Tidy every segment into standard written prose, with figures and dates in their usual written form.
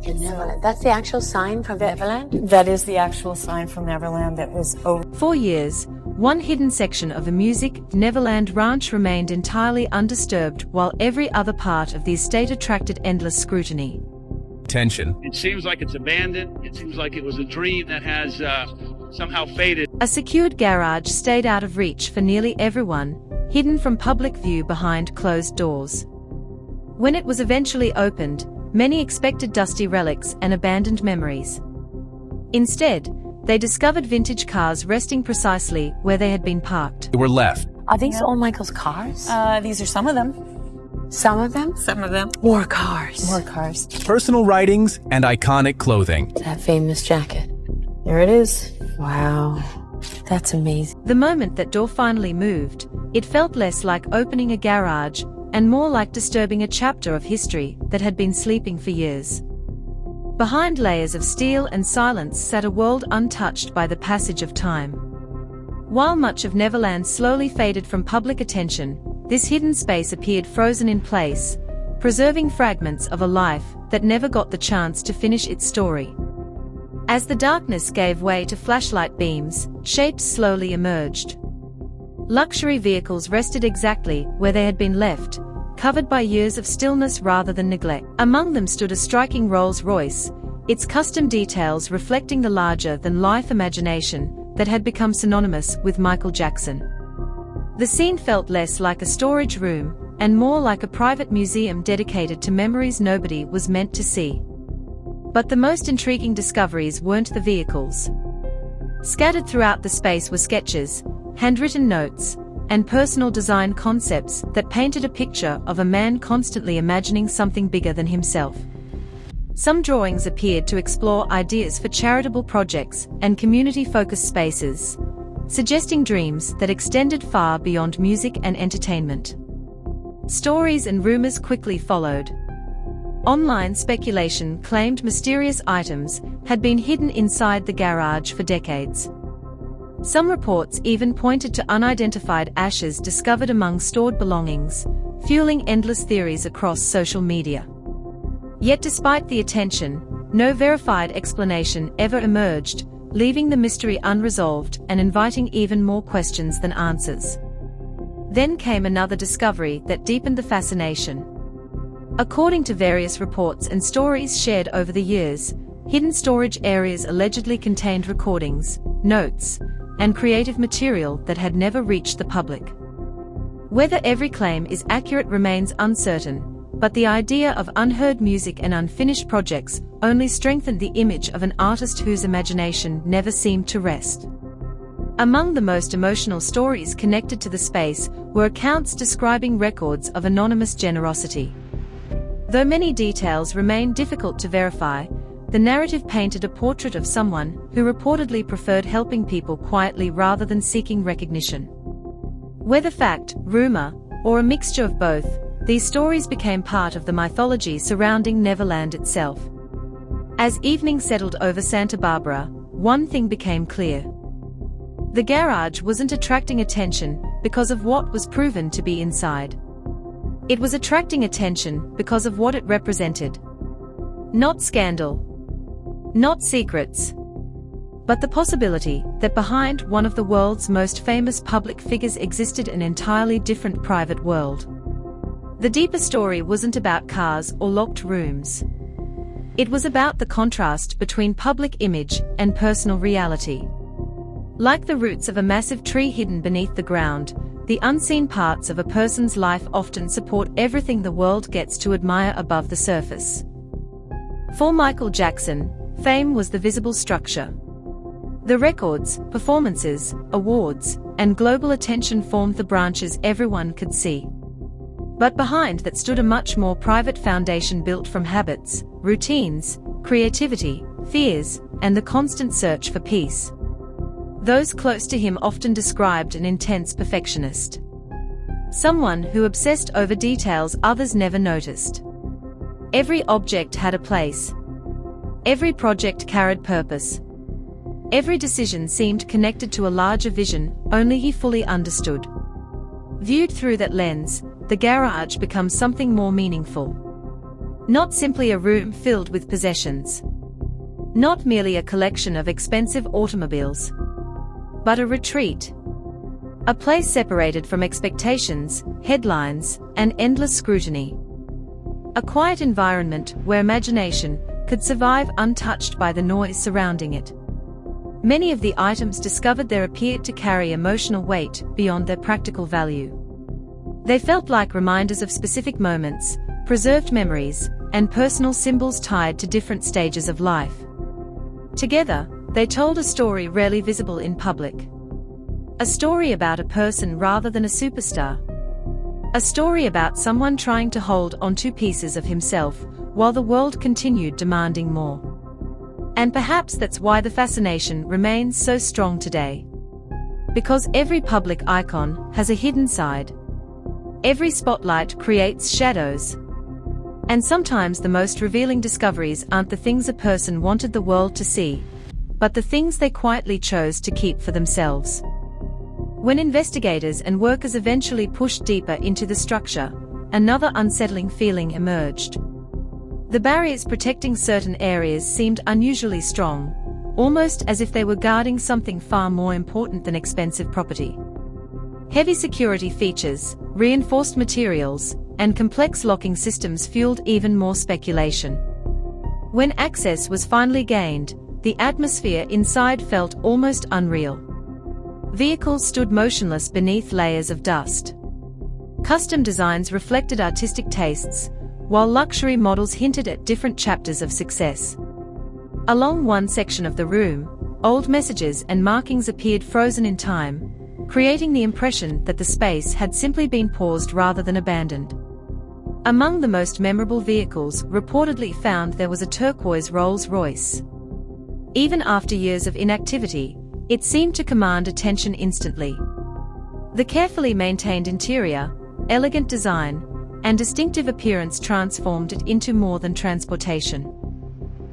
In Neverland. That's the actual sign from Neverland? That is the actual sign from Neverland that was over. For years, one hidden section of the music Neverland Ranch remained entirely undisturbed while every other part of the estate attracted endless scrutiny. Tension. It seems like it's abandoned. It seems like it was a dream that has somehow faded. A secured garage stayed out of reach for nearly everyone, hidden from public view behind closed doors. When it was eventually opened, many expected dusty relics and abandoned memories. Instead, they discovered vintage cars resting precisely where they had been parked. They were left. Are these all Michael's cars? These are some of them. Some of them? Some of them. More cars. More cars. Personal writings and iconic clothing. That famous jacket. There it is. Wow. That's amazing. The moment that door finally moved, it felt less like opening a garage and more like disturbing a chapter of history that had been sleeping for years. Behind layers of steel and silence sat a world untouched by the passage of time. While much of Neverland slowly faded from public attention, this hidden space appeared frozen in place, preserving fragments of a life that never got the chance to finish its story. As the darkness gave way to flashlight beams, shapes slowly emerged. Luxury vehicles rested exactly where they had been left, covered by years of stillness rather than neglect. Among them stood a striking Rolls-Royce, its custom details reflecting the larger-than-life imagination that had become synonymous with Michael Jackson. The scene felt less like a storage room and more like a private museum dedicated to memories nobody was meant to see. But the most intriguing discoveries weren't the vehicles. Scattered throughout the space were sketches, handwritten notes, and personal design concepts that painted a picture of a man constantly imagining something bigger than himself. Some drawings appeared to explore ideas for charitable projects and community-focused spaces, suggesting dreams that extended far beyond music and entertainment. Stories and rumors quickly followed. Online speculation claimed mysterious items had been hidden inside the garage for decades. Some reports even pointed to unidentified ashes discovered among stored belongings, fueling endless theories across social media. Yet despite the attention, no verified explanation ever emerged, leaving the mystery unresolved and inviting even more questions than answers. Then came another discovery that deepened the fascination. According to various reports and stories shared over the years, hidden storage areas allegedly contained recordings, notes, and creative material that had never reached the public. Whether every claim is accurate remains uncertain, but the idea of unheard music and unfinished projects only strengthened the image of an artist whose imagination never seemed to rest. Among the most emotional stories connected to the space were accounts describing records of anonymous generosity. Though many details remain difficult to verify, the narrative painted a portrait of someone who reportedly preferred helping people quietly rather than seeking recognition. Whether fact, rumor, or a mixture of both, these stories became part of the mythology surrounding Neverland itself. As evening settled over Santa Barbara, one thing became clear. The garage wasn't attracting attention because of what was proven to be inside. It was attracting attention because of what it represented. Not scandal. Not secrets. But the possibility that behind one of the world's most famous public figures existed an entirely different private world. The deeper story wasn't about cars or locked rooms. It was about the contrast between public image and personal reality. Like the roots of a massive tree hidden beneath the ground, the unseen parts of a person's life often support everything the world gets to admire above the surface. For Michael Jackson, fame was the visible structure. The records, performances, awards, and global attention formed the branches everyone could see. But behind that stood a much more private foundation built from habits, routines, creativity, fears, and the constant search for peace. Those close to him often described an intense perfectionist. Someone who obsessed over details others never noticed. Every object had a place. Every project carried purpose. Every decision seemed connected to a larger vision only he fully understood. Viewed through that lens, the garage becomes something more meaningful. Not simply a room filled with possessions. Not merely a collection of expensive automobiles. But a retreat. A place separated from expectations, headlines, and endless scrutiny. A quiet environment where imagination could survive untouched by the noise surrounding it. Many of the items discovered there appeared to carry emotional weight beyond their practical value. They felt like reminders of specific moments, preserved memories, and personal symbols tied to different stages of life. Together, they told a story rarely visible in public. A story about a person rather than a superstar. A story about someone trying to hold on to pieces of himself while the world continued demanding more. And perhaps that's why the fascination remains so strong today. Because every public icon has a hidden side. Every spotlight creates shadows. And sometimes the most revealing discoveries aren't the things a person wanted the world to see, but the things they quietly chose to keep for themselves. When investigators and workers eventually pushed deeper into the structure, another unsettling feeling emerged. The barriers protecting certain areas seemed unusually strong, almost as if they were guarding something far more important than expensive property. Heavy security features, reinforced materials, and complex locking systems fueled even more speculation. When access was finally gained, the atmosphere inside felt almost unreal. Vehicles stood motionless beneath layers of dust. Custom designs reflected artistic tastes, while luxury models hinted at different chapters of success. Along one section of the room, old messages and markings appeared frozen in time, creating the impression that the space had simply been paused rather than abandoned. Among the most memorable vehicles reportedly found there was a turquoise Rolls-Royce. Even after years of inactivity, it seemed to command attention instantly. The carefully maintained interior, elegant design, and distinctive appearance transformed it into more than transportation.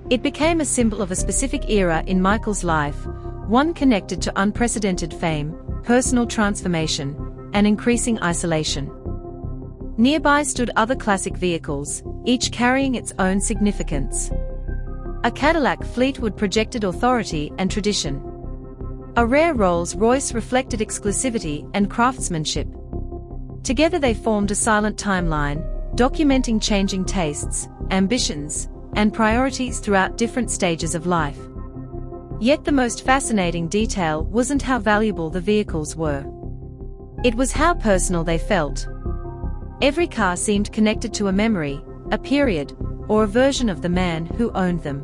It became a symbol of a specific era in Michael's life, one connected to unprecedented fame, personal transformation, and increasing isolation. Nearby stood other classic vehicles, each carrying its own significance. A Cadillac Fleetwood projected authority and tradition. A rare Rolls-Royce reflected exclusivity and craftsmanship. Together they formed a silent timeline, documenting changing tastes, ambitions, and priorities throughout different stages of life. Yet the most fascinating detail wasn't how valuable the vehicles were. It was how personal they felt. Every car seemed connected to a memory, a period, or a version of the man who owned them.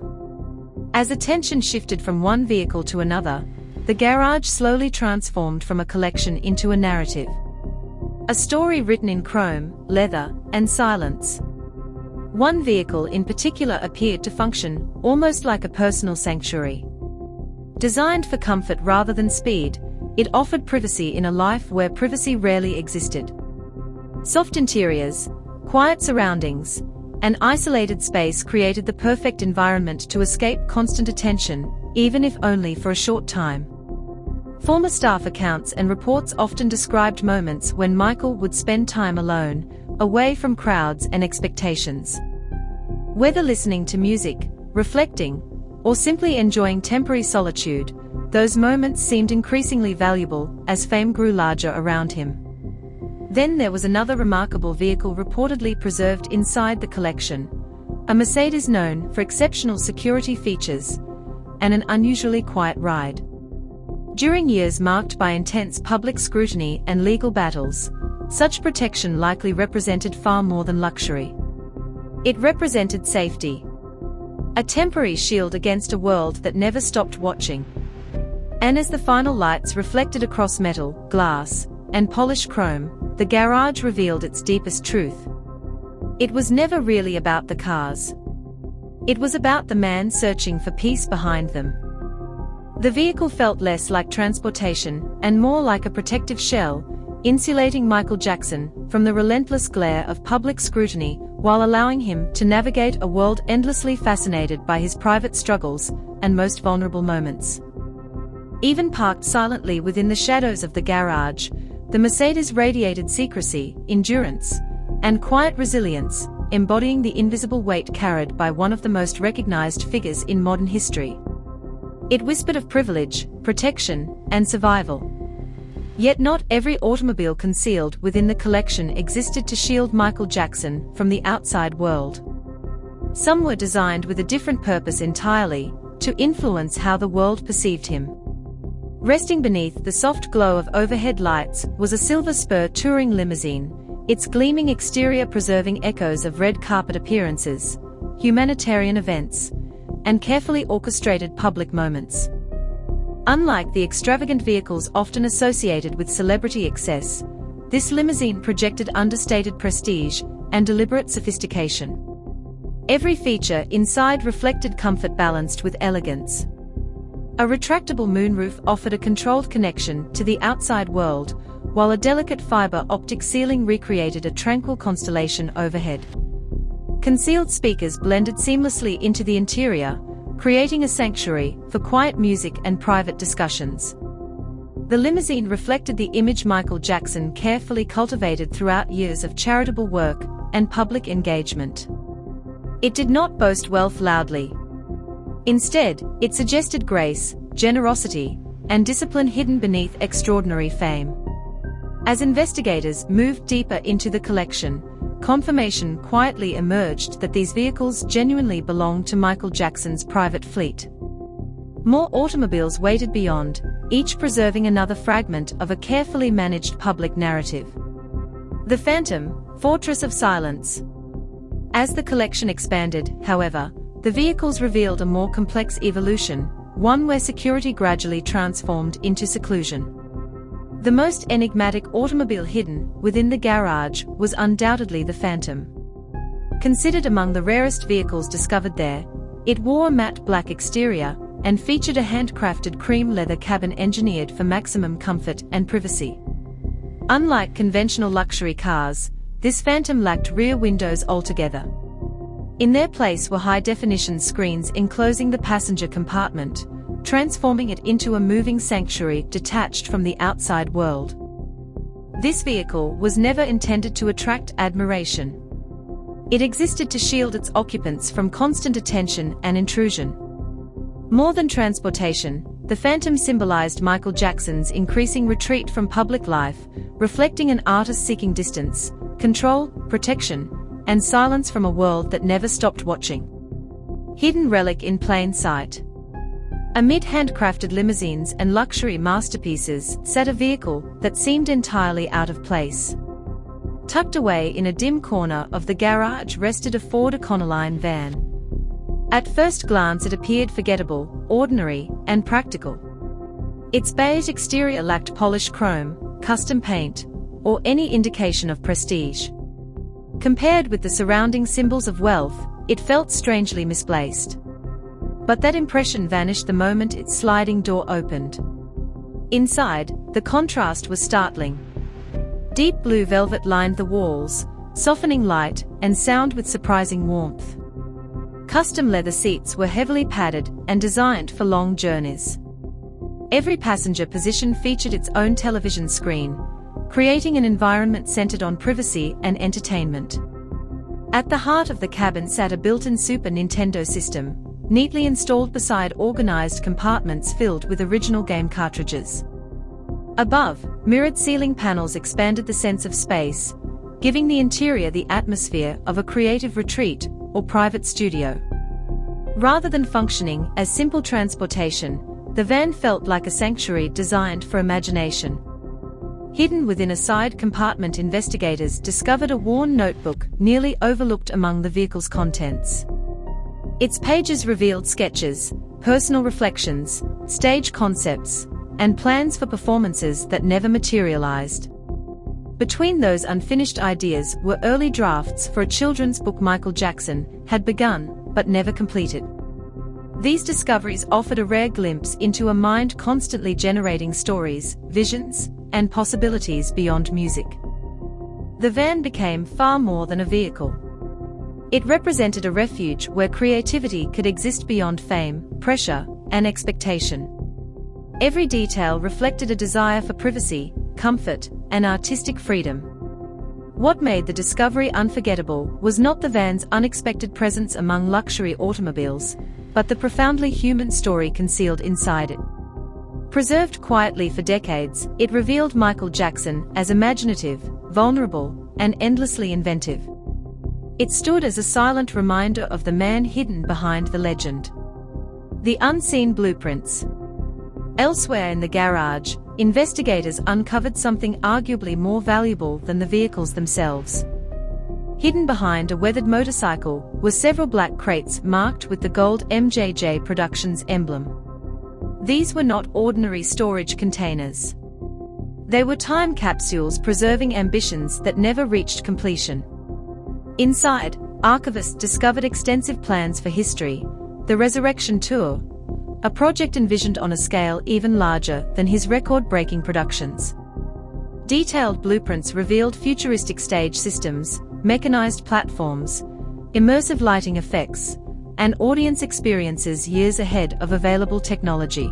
As attention shifted from one vehicle to another, the garage slowly transformed from a collection into a narrative. A story written in chrome, leather, and silence. One vehicle in particular appeared to function almost like a personal sanctuary. Designed for comfort rather than speed, it offered privacy in a life where privacy rarely existed. Soft interiors, quiet surroundings, and isolated space created the perfect environment to escape constant attention, even if only for a short time. Former staff accounts and reports often described moments when Michael would spend time alone, away from crowds and expectations. Whether listening to music, reflecting, or simply enjoying temporary solitude, those moments seemed increasingly valuable as fame grew larger around him. Then there was another remarkable vehicle reportedly preserved inside the collection, a Mercedes known for exceptional security features and an unusually quiet ride. During years marked by intense public scrutiny and legal battles, such protection likely represented far more than luxury. It represented safety. A temporary shield against a world that never stopped watching. And as the final lights reflected across metal, glass, and polished chrome, the garage revealed its deepest truth. It was never really about the cars. It was about the man searching for peace behind them. The vehicle felt less like transportation and more like a protective shell, insulating Michael Jackson from the relentless glare of public scrutiny while allowing him to navigate a world endlessly fascinated by his private struggles and most vulnerable moments. Even parked silently within the shadows of the garage, the Mercedes radiated secrecy, endurance, and quiet resilience, embodying the invisible weight carried by one of the most recognized figures in modern history. It whispered of privilege, protection, and survival. Yet not every automobile concealed within the collection existed to shield Michael Jackson from the outside world. Some were designed with a different purpose entirely, to influence how the world perceived him. Resting beneath the soft glow of overhead lights was a silver spur touring limousine, its gleaming exterior preserving echoes of red carpet appearances, humanitarian events, and carefully orchestrated public moments. Unlike the extravagant vehicles often associated with celebrity excess, this limousine projected understated prestige and deliberate sophistication. Every feature inside reflected comfort balanced with elegance. A retractable moonroof offered a controlled connection to the outside world, while a delicate fiber optic ceiling recreated a tranquil constellation overhead. Concealed speakers blended seamlessly into the interior, creating a sanctuary for quiet music and private discussions. The limousine reflected the image Michael Jackson carefully cultivated throughout years of charitable work and public engagement. It did not boast wealth loudly. Instead, it suggested grace, generosity, and discipline hidden beneath extraordinary fame. As investigators moved deeper into the collection, confirmation quietly emerged that these vehicles genuinely belonged to Michael Jackson's private fleet. More automobiles waited beyond, each preserving another fragment of a carefully managed public narrative. The Phantom, Fortress of Silence. As the collection expanded, however, the vehicles revealed a more complex evolution, one where security gradually transformed into seclusion. The most enigmatic automobile hidden within the garage was undoubtedly the Phantom. Considered among the rarest vehicles discovered there, it wore a matte black exterior and featured a handcrafted cream leather cabin engineered for maximum comfort and privacy. Unlike conventional luxury cars, this Phantom lacked rear windows altogether. In their place were high-definition screens enclosing the passenger compartment, transforming it into a moving sanctuary detached from the outside world. This vehicle was never intended to attract admiration. It existed to shield its occupants from constant attention and intrusion. More than transportation, the Phantom symbolized Michael Jackson's increasing retreat from public life, reflecting an artist seeking distance, control, protection, and silence from a world that never stopped watching. Hidden relic in plain sight. Amid handcrafted limousines and luxury masterpieces sat a vehicle that seemed entirely out of place. Tucked away in a dim corner of the garage rested a Ford Econoline van. At first glance it appeared forgettable, ordinary, and practical. Its beige exterior lacked polished chrome, custom paint, or any indication of prestige. Compared with the surrounding symbols of wealth, it felt strangely misplaced. But that impression vanished the moment its sliding door opened. Inside, the contrast was startling. Deep blue velvet lined the walls, softening light and sound with surprising warmth. Custom leather seats were heavily padded and designed for long journeys. Every passenger position featured its own television screen, creating an environment centered on privacy and entertainment. At the heart of the cabin sat a built-in Super Nintendo system, neatly installed beside organized compartments filled with original game cartridges. Above, mirrored ceiling panels expanded the sense of space, giving the interior the atmosphere of a creative retreat or private studio. Rather than functioning as simple transportation, the van felt like a sanctuary designed for imagination. Hidden within a side compartment, investigators discovered a worn notebook nearly overlooked among the vehicle's contents. Its pages revealed sketches, personal reflections, stage concepts, and plans for performances that never materialized. Between those unfinished ideas were early drafts for a children's book Michael Jackson had begun but never completed. These discoveries offered a rare glimpse into a mind constantly generating stories, visions, and possibilities beyond music. The van became far more than a vehicle. It represented a refuge where creativity could exist beyond fame, pressure, and expectation. Every detail reflected a desire for privacy, comfort, and artistic freedom. What made the discovery unforgettable was not the van's unexpected presence among luxury automobiles, but the profoundly human story concealed inside it. Preserved quietly for decades, it revealed Michael Jackson as imaginative, vulnerable, and endlessly inventive. It stood as a silent reminder of the man hidden behind the legend. The unseen blueprints. Elsewhere in the garage, investigators uncovered something arguably more valuable than the vehicles themselves. Hidden behind a weathered motorcycle were several black crates marked with the gold MJJ Productions emblem. These were not ordinary storage containers. They were time capsules preserving ambitions that never reached completion. Inside, archivists discovered extensive plans for history, the Resurrection Tour, a project envisioned on a scale even larger than his record-breaking productions. Detailed blueprints revealed futuristic stage systems, mechanized platforms, immersive lighting effects, and audience experiences years ahead of available technology.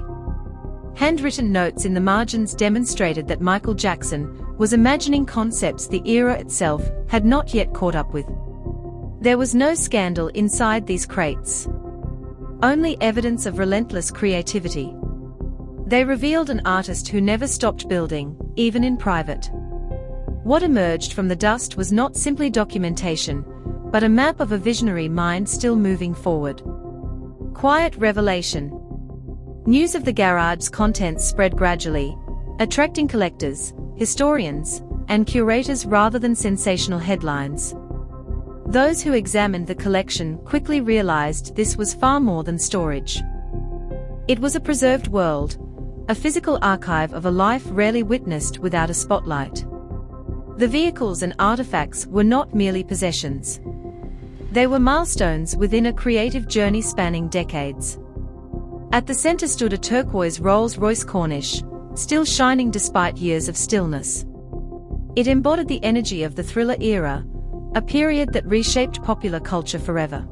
Handwritten notes in the margins demonstrated that Michael Jackson was imagining concepts the era itself had not yet caught up with. There was no scandal inside these crates. Only evidence of relentless creativity. They revealed an artist who never stopped building, even in private. What emerged from the dust was not simply documentation, but a map of a visionary mind still moving forward. Quiet revelation. News of the garage's contents spread gradually, attracting collectors, historians, and curators rather than sensational headlines. Those who examined the collection quickly realized this was far more than storage. It was a preserved world, a physical archive of a life rarely witnessed without a spotlight. The vehicles and artifacts were not merely possessions. They were milestones within a creative journey spanning decades. At the center stood a turquoise Rolls-Royce Corniche, still shining despite years of stillness. It embodied the energy of the Thriller era, a period that reshaped popular culture forever.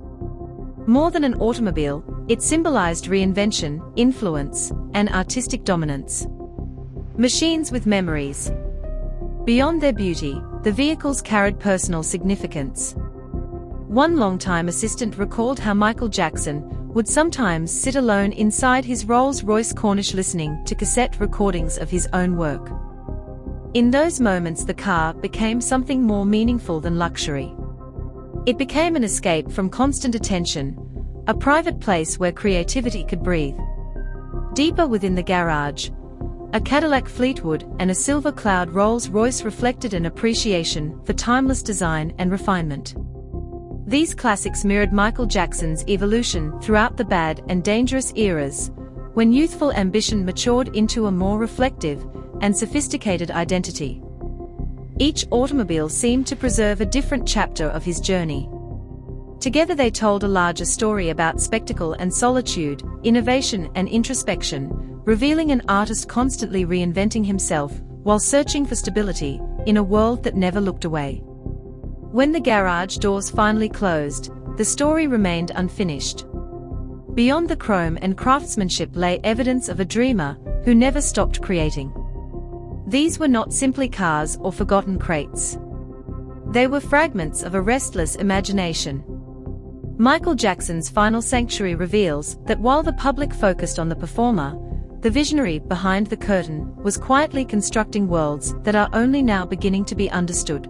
More than an automobile, it symbolized reinvention, influence, and artistic dominance. Machines with memories. Beyond their beauty, the vehicles carried personal significance. One longtime assistant recalled how Michael Jackson would sometimes sit alone inside his Rolls-Royce Corniche listening to cassette recordings of his own work. In those moments, the car became something more meaningful than luxury. It became an escape from constant attention, a private place where creativity could breathe. Deeper within the garage, a Cadillac Fleetwood and a Silver Cloud Rolls-Royce reflected an appreciation for timeless design and refinement. These classics mirrored Michael Jackson's evolution throughout the bad and dangerous eras, when youthful ambition matured into a more reflective and sophisticated identity. Each automobile seemed to preserve a different chapter of his journey. Together they told a larger story about spectacle and solitude, innovation and introspection, revealing an artist constantly reinventing himself while searching for stability in a world that never looked away. When the garage doors finally closed, the story remained unfinished. Beyond the chrome and craftsmanship lay evidence of a dreamer who never stopped creating. These were not simply cars or forgotten crates. They were fragments of a restless imagination. Michael Jackson's final sanctuary reveals that while the public focused on the performer, the visionary behind the curtain was quietly constructing worlds that are only now beginning to be understood.